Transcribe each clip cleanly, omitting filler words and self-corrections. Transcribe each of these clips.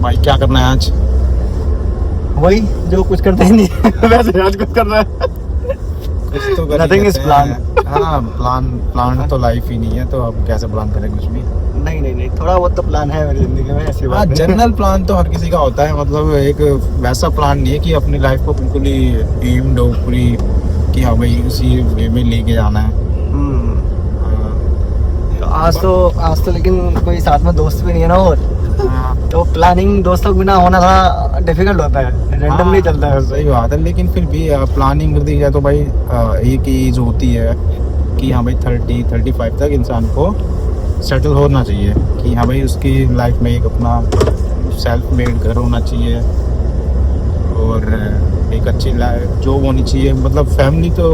भाई क्या करना है आज? वही जो कुछ करते ही नहीं वैसे आज कुछ कर रहा है। कुछ तो कर ही Nothing is लेते हैं। हाँ, प्लान तो लाइफ ही नहीं है, तो अब कैसे प्लान करें कुछ भी? नहीं, थोड़ा बहुत तो प्लान है मेरी जिंदगी में, ऐसी हाँ, बात नहीं। जनरल प्लान तो हर किसी का होता है, मतलब एक वैसा प्लान नहीं है कि अपनी लाइफ को बिल्कुल ही एम्ड हो पूरी कि हाँ भाई उसी वे में लेके जाना है। तो आज तो लेकिन कोई साथ में दोस्त भी नहीं है ना, और हाँ, तो प्लानिंग दोस्तों के बिना होना थोड़ा डिफिकल्ट होता है, रैंडमली चलता है। सही बात है, लेकिन फिर भी प्लानिंग कर दी जाए तो भाई एक एज होती है कि हाँ भाई 30-35 तक इंसान को सेटल होना चाहिए कि हाँ भाई उसकी लाइफ में एक अपना सेल्फ मेड घर होना चाहिए और एक अच्छी जॉब होनी चाहिए। मतलब फैमिली तो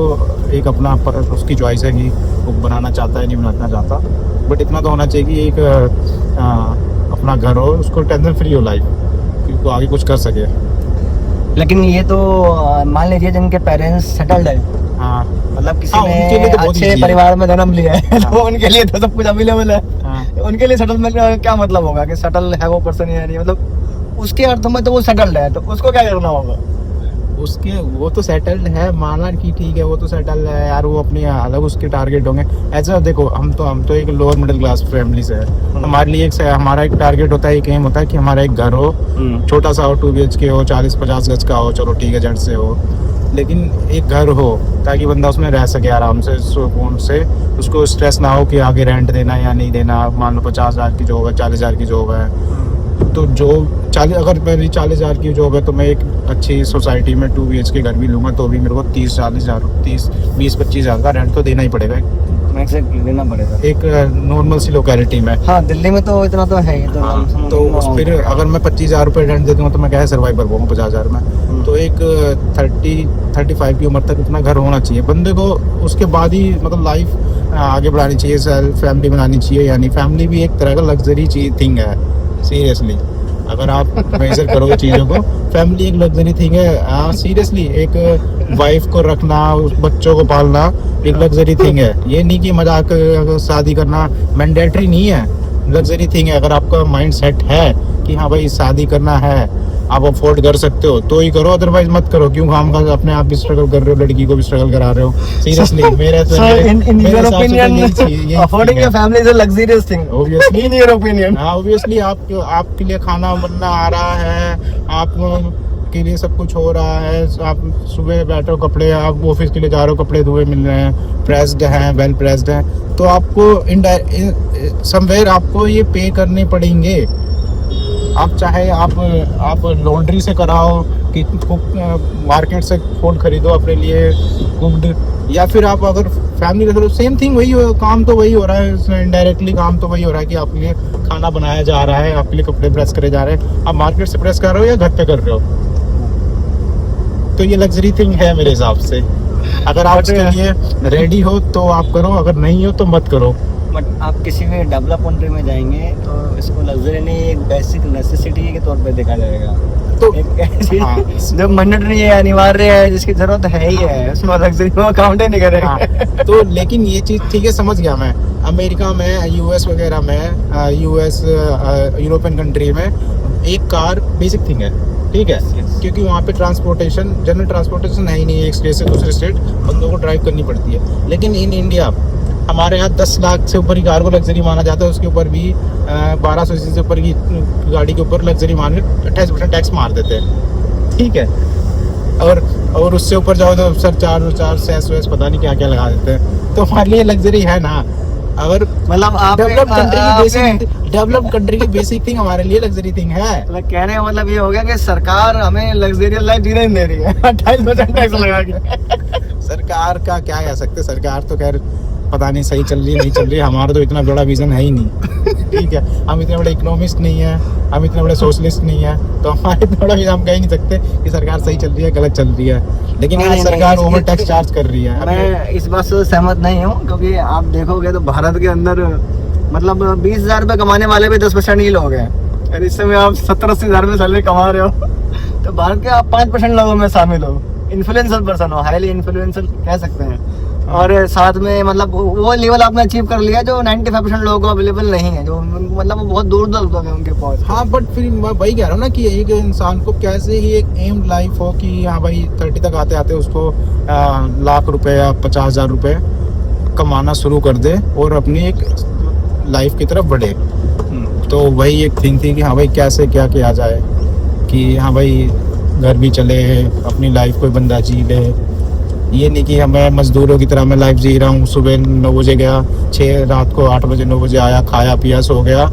एक अपना उसकी चॉइस है कि वो बनाना चाहता है नहीं बनाना चाहता, बट इतना तो होना चाहिए कि एक अपना घर हो, उसको टेंशन फ्री हो लाइफ, कि वो आगे कुछ कर सके। लेकिन ये तो मान लीजिए जिनके पेरेंट्स सेटल्ड है, हाँ मतलब किसी हाँ, उनके लिए ने तो बहुत अच्छे easy है। परिवार में जन्म लिया है हाँ। तो उनके लिए तो सब कुछ अवेलेबल है। हाँ, उनके लिए सेटलमेंट का क्या मतलब होगा कि सेटल है वो पर्सन या नहीं, मतलब उसके अर्थ में तो वो सेटल्ड है, तो उसको क्या करना होगा? उसके वो तो सेटल्ड है, माना कि ठीक है वो तो सेटल्ड है यार, वो अपनी अलग उसके टारगेट होंगे। ऐसा देखो, हम तो एक लोअर मिडिल क्लास फैमिली से है, हमारे लिए हमारा एक टारगेट होता है, एक एम होता है कि हमारा एक घर हो, छोटा सा हो, 2 BHK हो, 40-50 गज का हो, चलो ठीक है जेंट से हो, लेकिन एक घर हो ताकि बंदा उसमें रह सके आराम से, सुकून से, उसको स्ट्रेस ना हो कि आगे रेंट देना या नहीं देना। मान लो 50,000 की जॉब है, 40,000 की जॉब है, तो जो 40 अगर मेरी 40,000 की जॉब है तो मैं एक अच्छी सोसाइटी में 2 BHK घर भी लूँगा तो भी मेरे को 20-25 हज़ार का रेंट तो देना ही पड़ेगा, देना पड़ेगा एक नॉर्मल सी लोकेलिटी में। हाँ, दिल्ली में तो इतना तो है ही, तो हाँ, तो फिर अगर मैं 25,000 रुपये रेंट दे दूँगा तो मैं कैसे सर्वाइव कर पाऊँगा 50,000 में? तो एक 30-35 की उम्र तक इतना घर होना चाहिए बंदे को, उसके बाद ही मतलब लाइफ आगे बढ़ानी चाहिए, सेल्फ फैमिली बनानी चाहिए। यानी फैमिली भी एक तरह का लग्जरी थिंग है, सीरियसली अगर आप मेजर करोगे चीज़ों को, फैमिली एक लग्जरी थिंग है। सीरियसली एक वाइफ को रखना, उस बच्चों को पालना एक लग्जरी थिंग है। ये नहीं कि मजाक शादी करना मैंडेटरी नहीं है, लग्जरी थिंग है। अगर आपका माइंड सेट है कि हाँ भाई शादी करना है, आप अफोर्ड कर सकते हो तो ही करो, अदरवाइज मत करो। क्यों काम का अपने आप भी स्ट्रगल कर रहे हो, लड़की को भी स्ट्रगल करा रहे हो? सीरियसली मेरे affording your family is a luxurious thing obviously, in your opinion. Obviously आपके लिए खाना बनना आ रहा है, आप के लिए सब कुछ हो रहा है, आप सुबह बैठो, कपड़े आप ऑफिस के लिए जा रहे हो, कपड़े धुए मिल रहे हैं, प्रेस्ड हैं, वेल प्रेस्ड हैं, तो आपको समवेयर आपको ये पे करने पड़ेंगे। आप चाहे आप लॉन्ड्री से कराओ कि मार्केट से फूड खरीदो अपने लिए कुक्ड, या फिर आप अगर फैमिली के साथ, सेम थिंग वही हो, काम तो वही हो रहा है, इनडायरेक्टली काम तो वही हो रहा है कि आपके लिए खाना बनाया जा रहा है, आपके लिए कपड़े प्रेस करे जा रहे हैं, आप मार्केट से प्रेस कर रहे हो या घर पे कर रहे हो, तो ये लग्जरी थिंग है मेरे हिसाब से। अगर आप उसके लिए रेडी हो तो आप करो, अगर नहीं हो तो मत करो। बट आप किसी भी डेवलप कंट्री में जाएंगे तो इसको लग्जरी नहीं, एक बेसिक नेसेसिटी के तौर पे देखा जाएगा। तो एक ऐसी हाँ, जो मैंडेटरी है, अनिवार्य है, जिसकी जरूरत है ही है, उसमें लग्जरी में काउंट ही नहीं करेगा। हाँ, तो लेकिन ये चीज़ ठीक है, समझ गया मैं। अमेरिका में, यूएस वगैरह में, यूएस यूरोपियन कंट्री में एक कार बेसिक थिंग है, ठीक है, क्योंकि वहाँ पे ट्रांसपोर्टेशन, जनरल ट्रांसपोर्टेशन है ही नहीं, एक स्टेट से दूसरे स्टेट बंदों को ड्राइव करनी पड़ती है। लेकिन इन इंडिया हमारे यहाँ 10 लाख से ऊपर की कार को लग्जरी माना जाता है, उसके ऊपर भी 1200 सीसी से ऊपर की गाड़ी के ऊपर लग्जरी मान के 28% टैक्स मार देते हैं, ठीक है, और उससे ऊपर जाओ तो सरचार्ज सेस वेस पता नहीं क्या क्या लगा देते हैं। तो हमारे लिए लग्जरी है ना, अगर मतलब आप डेवलप्ड कंट्री की बेसिक थिंग हमारे लिए लग्जरी थिंग है। कहने का मतलब ये हो गया कि सरकार हमें लग्जरियस लाइफ जीने नहीं दे रही है 28% टैक्स लगा के। सरकार का क्या कह सकते, सरकार तो खैर पता नहीं सही चल रही है नहीं चल रही है, हमारा तो इतना बड़ा विजन है ही नहीं, ठीक है, हम इतने बड़े इकोनॉमिस्ट नहीं है, हम इतने बड़े सोशलिस्ट नहीं है, तो हमारे इतना बड़ा विजन हम कह नहीं सकते कि सरकार सही चल रही है गलत चल रही है। लेकिन हाँ, सरकार ओवर टैक्स चार्ज कर रही है। मैं इस बात से सहमत नहीं हूँ, क्योंकि आप देखोगे तो भारत के अंदर मतलब 20,000 रुपये कमाने वाले भी 10% ही लोग हैं, और इस समय आप 70-80 हज़ार में सैलरी कमा रहे हो, तो भारत के आप 5% लोगों में शामिल हो, इन्फ्लुएंसर पर्सन हो, हाईली इन्फ्लुएंसर कह सकते हैं। और साथ में मतलब वो लेवल आपने अचीव कर लिया जो 95% लोगों को अवेलेबल नहीं है, जो मतलब वो बहुत दूर दूर तक है उनके पास। हाँ बट फिर मैं वही कह रहा हूँ ना कि एक इंसान को कैसे ही एक एम लाइफ हो कि हाँ भाई 30 तक आते आते उसको लाख रुपए या 50,000 रुपए कमाना शुरू कर दे और अपनी एक लाइफ की तरफ बढ़े। तो वही एक थिंग थी कि हाँ भाई कैसे क्या किया जाए कि हाँ भाई घर भी चले, अपनी लाइफ कोई बंदा जी ले। ये नहीं कि हमें मजदूरों की तरह मैं लाइफ जी रहा हूँ, सुबह 9 बजे गया, 6 रात को 8 बजे 9 बजे आया, खाया पिया सो गया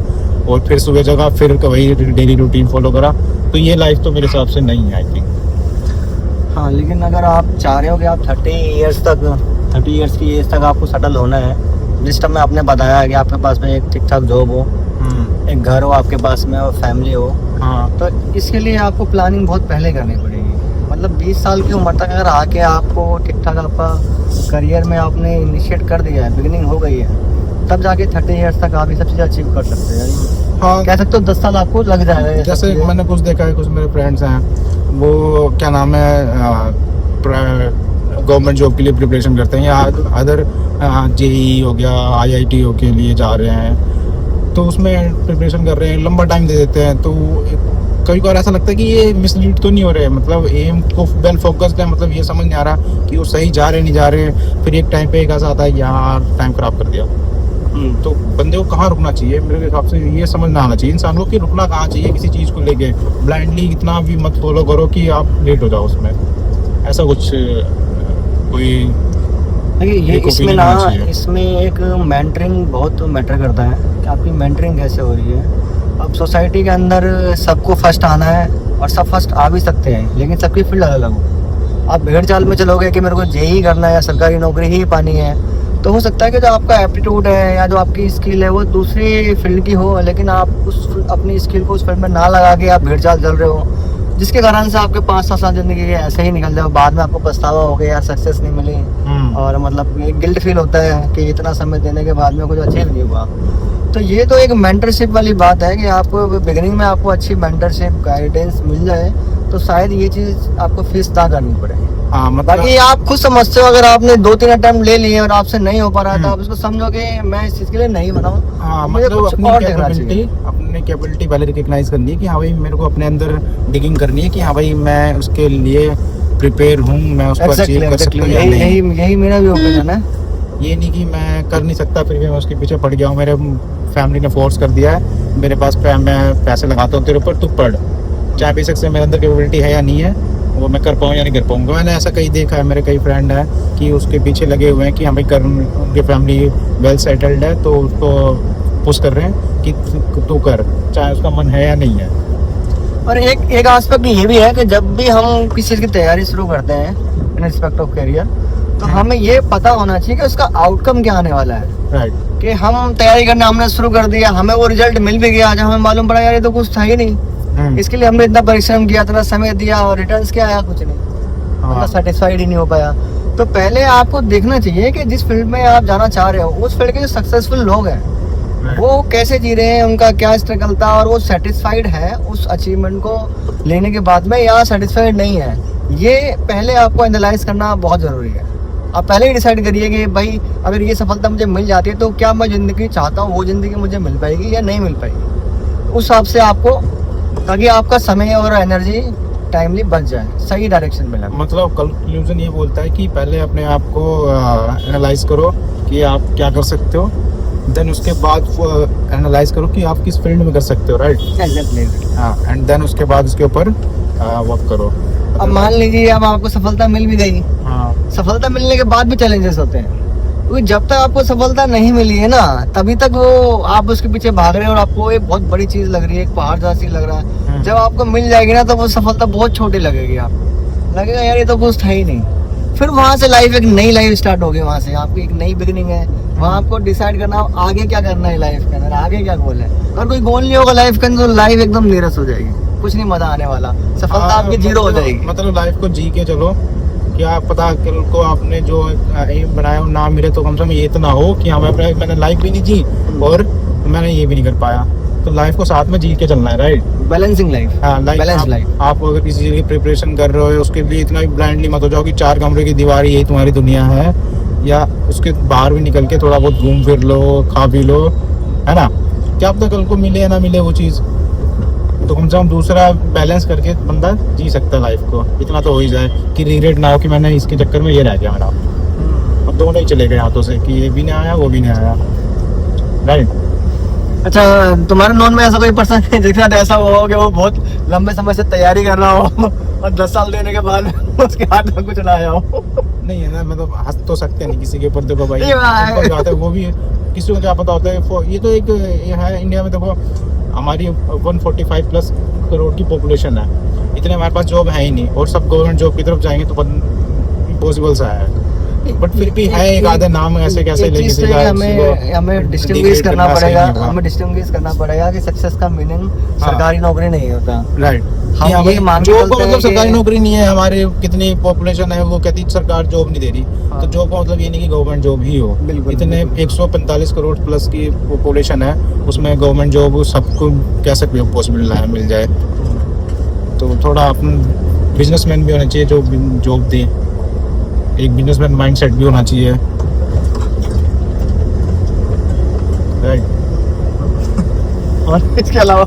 और फिर सुबह जगह फिर वही डेली रूटीन फॉलो करा। तो ये लाइफ तो मेरे हिसाब से नहीं है आई थिंक। हाँ, लेकिन अगर आप चाह रहे हो कि आप 30 इयर्स की एज तक आपको सेटल होना है, जिस टाइम में आपने बताया है कि आपके पास में एक ठीक ठाक जॉब हो, एक घर हो आपके पास में और फैमिली हो, हाँ तो इसके लिए आपको प्लानिंग बहुत पहले करनी पड़ेगी। मतलब 20 साल की उम्र तक अगर आके आपको ठीक ठाक आपका करियर में आपने इनिशिएट कर दिया है, बिगिनिंग हो गई है, तब जाके 30 इयर्स तक आप ये सब चीज़ अचीव कर सकते हैं। हाँ कह सकते हो 10 साल आपको लग जाएगा ये सब जैसे चीज़ें। मैंने कुछ देखा है, कुछ मेरे फ्रेंड्स हैं वो क्या नाम है गवर्नमेंट जॉब के लिए प्रिपरेशन करते हैं या अदर जेई हो गया IIT हो के लिए जा रहे हैं, तो उसमें प्रिपरेशन कर रहे हैं, लंबा टाइम दे देते हैं। तो कभी कभार ऐसा लगता है कि ये मिसलीड तो नहीं हो रहे, मतलब एम को वेल फोकस्ड है, मतलब ये समझ नहीं आ रहा कि वो सही जा रहे नहीं जा रहे। फिर एक टाइम पे एक ऐसा आता है यार टाइम खराब कर दिया। तो बंदे को कहाँ रुकना चाहिए? मेरे हिसाब से ये समझना आना चाहिए इंसान को कि रुकना कहाँ चाहिए किसी चीज़ को लेके। ब्लाइंडली इतना भी मत फॉलो करो कि आप लेट हो जाओ उसमें, ऐसा कुछ कोई देखिए ये एक इसमें opinion ना, होना चाहिए। इसमें एक मेंटरिंग बहुत मैटर करता है कि आपकी मेंटरिंग कैसे हो रही है। अब सोसाइटी के अंदर सबको फर्स्ट आना है और सब फर्स्ट आ भी सकते हैं, लेकिन सबकी फील्ड अलग अलग हो। आप भेड़ चाल में चलोगे कि मेरे को जेई करना है या सरकारी नौकरी ही पानी है, तो हो सकता है कि जो आपका एप्टीट्यूड है या जो आपकी स्किल है वो दूसरी फील्ड की हो, लेकिन आप उस अपनी स्किल को उस फील्ड में ना लगा के आप भेड़ चाल चल रहे हो, जिसके कारण से आपके 5-7 साल जिंदगी के ऐसे ही निकल जाओ। बाद में आपको पछतावा हो गया, सक्सेस नहीं मिली और मतलब एक गिल्ट फील होता है कि इतना समय देने के बाद में कुछ अचीव नहीं हुआ। तो ये तो एक मेंटरशिप वाली बात है कि आपको बिगिनिंग में आपको अच्छी मेंटरशिप गाइडेंस मिल जाए तो शायद ये चीज़ आपको फीस ना करनी पड़े। हाँ मतलब बाकी आप खुद समझते हो, अगर आपने 2-3 अटेम्प्ट ले लिए और आपसे नहीं हो पा रहा था, आप इसको समझो कि मैं इस चीज़ के लिए नहीं बना हूँ, हाँ मुझे मतलब कुछ अपनी और देखना चाहिए। कैपेबिलिटी पहले रिकग्नाइज करनी है कि हाँ भाई मेरे को अपने अंदर डिगिंग करनी है कि हाँ भाई मैं उसके लिए प्रिपेयर हूँ, मैं उसको अचीव कर सकता हूँ या नहीं। यही मेरा भी ओपिनियन है। ये नहीं कि मैं कर नहीं सकता फिर भी मैं उसके पीछे पड़ गया हूँ, मेरे फैमिली ने फोर्स कर दिया है, मेरे पास मैं पैसे लगाता हूँ तेरे ऊपर, तू पढ़, चाहे बेशक से मेरे अंदर कैपेबिलिटी है या नहीं है, वो मैं कर पाऊँ या नहीं कर पाऊँगा। मैंने ऐसा कई देखा है, मेरे कई फ्रेंड हैं कि उसके पीछे लगे हुए हैं कि हमें कर, उनकी फैमिली वेल सेटल्ड है तो उसको पुश कर रहे हैं कि तू कर, चाहे उसका मन है या नहीं है। और एक आस्पेक्ट ये भी है कि जब भी हम किसी चीज़ की तैयारी शुरू करते हैं इन रिस्पेक्ट ऑफ करियर, तो हमें ये पता होना चाहिए कि उसका आउटकम क्या आने वाला है। राइट, कि हम तैयारी करना हमने शुरू कर दिया, हमें वो रिजल्ट मिल भी गया, जब हमें मालूम पड़ा यार ये तो कुछ था ही नहीं, इसके लिए हमने इतना परिश्रम किया, इतना समय दिया और रिटर्न्स क्या आया, कुछ नहीं, मतलब सेटिस्फाइड ही नहीं हो पाया। तो पहले आपको देखना चाहिए कि जिस फील्ड में आप जाना चाह रहे हो उस फील्ड के जो सक्सेसफुल लोग हैं वो कैसे जी रहे हैं, उनका क्या स्ट्रगल था और वो सेटिस्फाइड है उस अचीवमेंट को लेने के बाद में या सेटिस्फाइड नहीं है। ये पहले आपको एनालाइज करना बहुत ज़रूरी है। आप पहले ही डिसाइड करिए कि भाई अगर ये सफलता मुझे मिल जाती है तो क्या मैं ज़िंदगी चाहता हूँ वो ज़िंदगी मुझे मिल पाएगी या नहीं मिल पाएगी, उस हिसाब से आपको, ताकि आपका समय और एनर्जी टाइमली बच जाए, सही डायरेक्शन में लगे। मतलब कंक्लूजन ये बोलता है कि पहले अपने आप को एनालाइज करो कि आप क्या कर सकते हो, देन उसके बाद एनालाइज करो कि आप किस फील्ड में कर सकते हो। Right, exactly. हाँ, एंड देन उसके बाद उसके ऊपर वर्क करो। अब मान लीजिए अब आपको सफलता मिल भी गई, हाँ, सफलता मिलने के बाद भी चैलेंजेस होते हैं, क्योंकि जब तक आपको सफलता नहीं मिली है ना तभी तक वो आप उसके पीछे भाग रहे हैं और आपको एक बहुत बड़ी चीज लग रही है, एक पहाड़ जैसी लग रहा है। जब आपको मिल जाएगी ना तो वो सफलता बहुत छोटी लगेगी, आप लगेगा यार ये तो कुछ था ही नहीं। फिर वहाँ से लाइफ, एक नई लाइफ स्टार्ट होगी, वहाँ से आपकी एक नई बिगिनिंग है। वहाँ आपको डिसाइड करना आगे क्या करना है लाइफ के अंदर, आगे क्या गोल है। अगर कोई गोल नहीं होगा लाइफ के अंदर तो लाइफ एकदम नीरस हो जाएगी, कुछ नहीं मजा आने वाला, सफलता आपकी जीरो हो जाएगी। मतलब लाइफ को जी के चलो, क्या पता कल को आपने जो एम बनाया ना मिले तो कम से कम ये इतना हो कि हाँ मैंने लाइफ भी नहीं जी और मैंने ये भी नहीं कर पाया। तो लाइफ को साथ में जी के चलना है। Right, balancing life. हाँ, बैलेंस लाइफ। आप अगर किसी चीज़ की प्रिपरेशन कर रहे हो उसके लिए इतना ब्लाइंडली मत हो जाओ कि 4 कमरे की दीवार यही तुम्हारी दुनिया है। या उसके बाहर भी निकल के थोड़ा बहुत घूम फिर लो, खा पी लो, है ना। क्या पता कल को मिले या ना मिले वो चीज़, तो कम से कम दूसरा बैलेंस करके बंदा जी सकता है लाइफ को। इतना तो हो ही जाए कि रिग्रेट ना हो कि मैंने इसके चक्कर में ये रह गया मेरा, अब दोनों ही चले गए हाथों से कि ये भी नहीं आया वो भी नहीं आया, राइट। अच्छा, तुम्हारे नॉन में ऐसा कोई पर्सन है जिसके साथ ऐसा हुआ हो कि वो बहुत लंबे समय से तैयारी कर रहा हो और 10 साल देने के बाद उसके हाथ में कुछ ना आया हो? नहीं है ना, मतलब हंस तो सकते नहीं किसी के ऊपर, देखो भाई नहीं, ऊपर बात है, वो भी किसी को क्या पता होता है। ये तो एक ये है इंडिया में, देखो हमारी 145 प्लस करोड़ की पॉपुलेशन है, इतने हमारे पास जॉब है ही नहीं, और सब गवर्नमेंट जॉब की तरफ जाएंगे तो इम्पॉसिबल सा है। बट फिर भी है एक आधे नाम ऐसे कैसे ले किसी का, हमें डिस्टिंग्विश करना पड़ेगा, हमें डिस्टिंग्विश करना पड़ेगा कि सक्सेस का मीनिंग सरकारी नौकरी नहीं होता। राइट। हम ये मान के जॉब चलते का हैं मतलब कि- सरकारी नौकरी नहीं है, हमारे कितनी पॉपुलेशन है वो कहती सरकार जॉब नहीं दे रही, हाँ। तो जॉब का मतलब ये नहीं कि गवर्नमेंट जॉब ही हो। बिल्कुल, इतने बिल्कुल। 145 करोड़ प्लस की पॉपुलेशन है, उसमें गवर्नमेंट जॉब सबको कैसे पॉसिबल मिल जाए। तो थोड़ा अपन बिजनेसमैन भी होना चाहिए जो जॉब दे, एक बिजनेसमैन माइंडसेट भी होना चाहिए, राइट। और इसके अलावा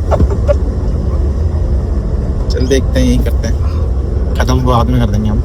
चल देखते हैं, यही करते हैं, खत्म बाद में कर देंगे हम।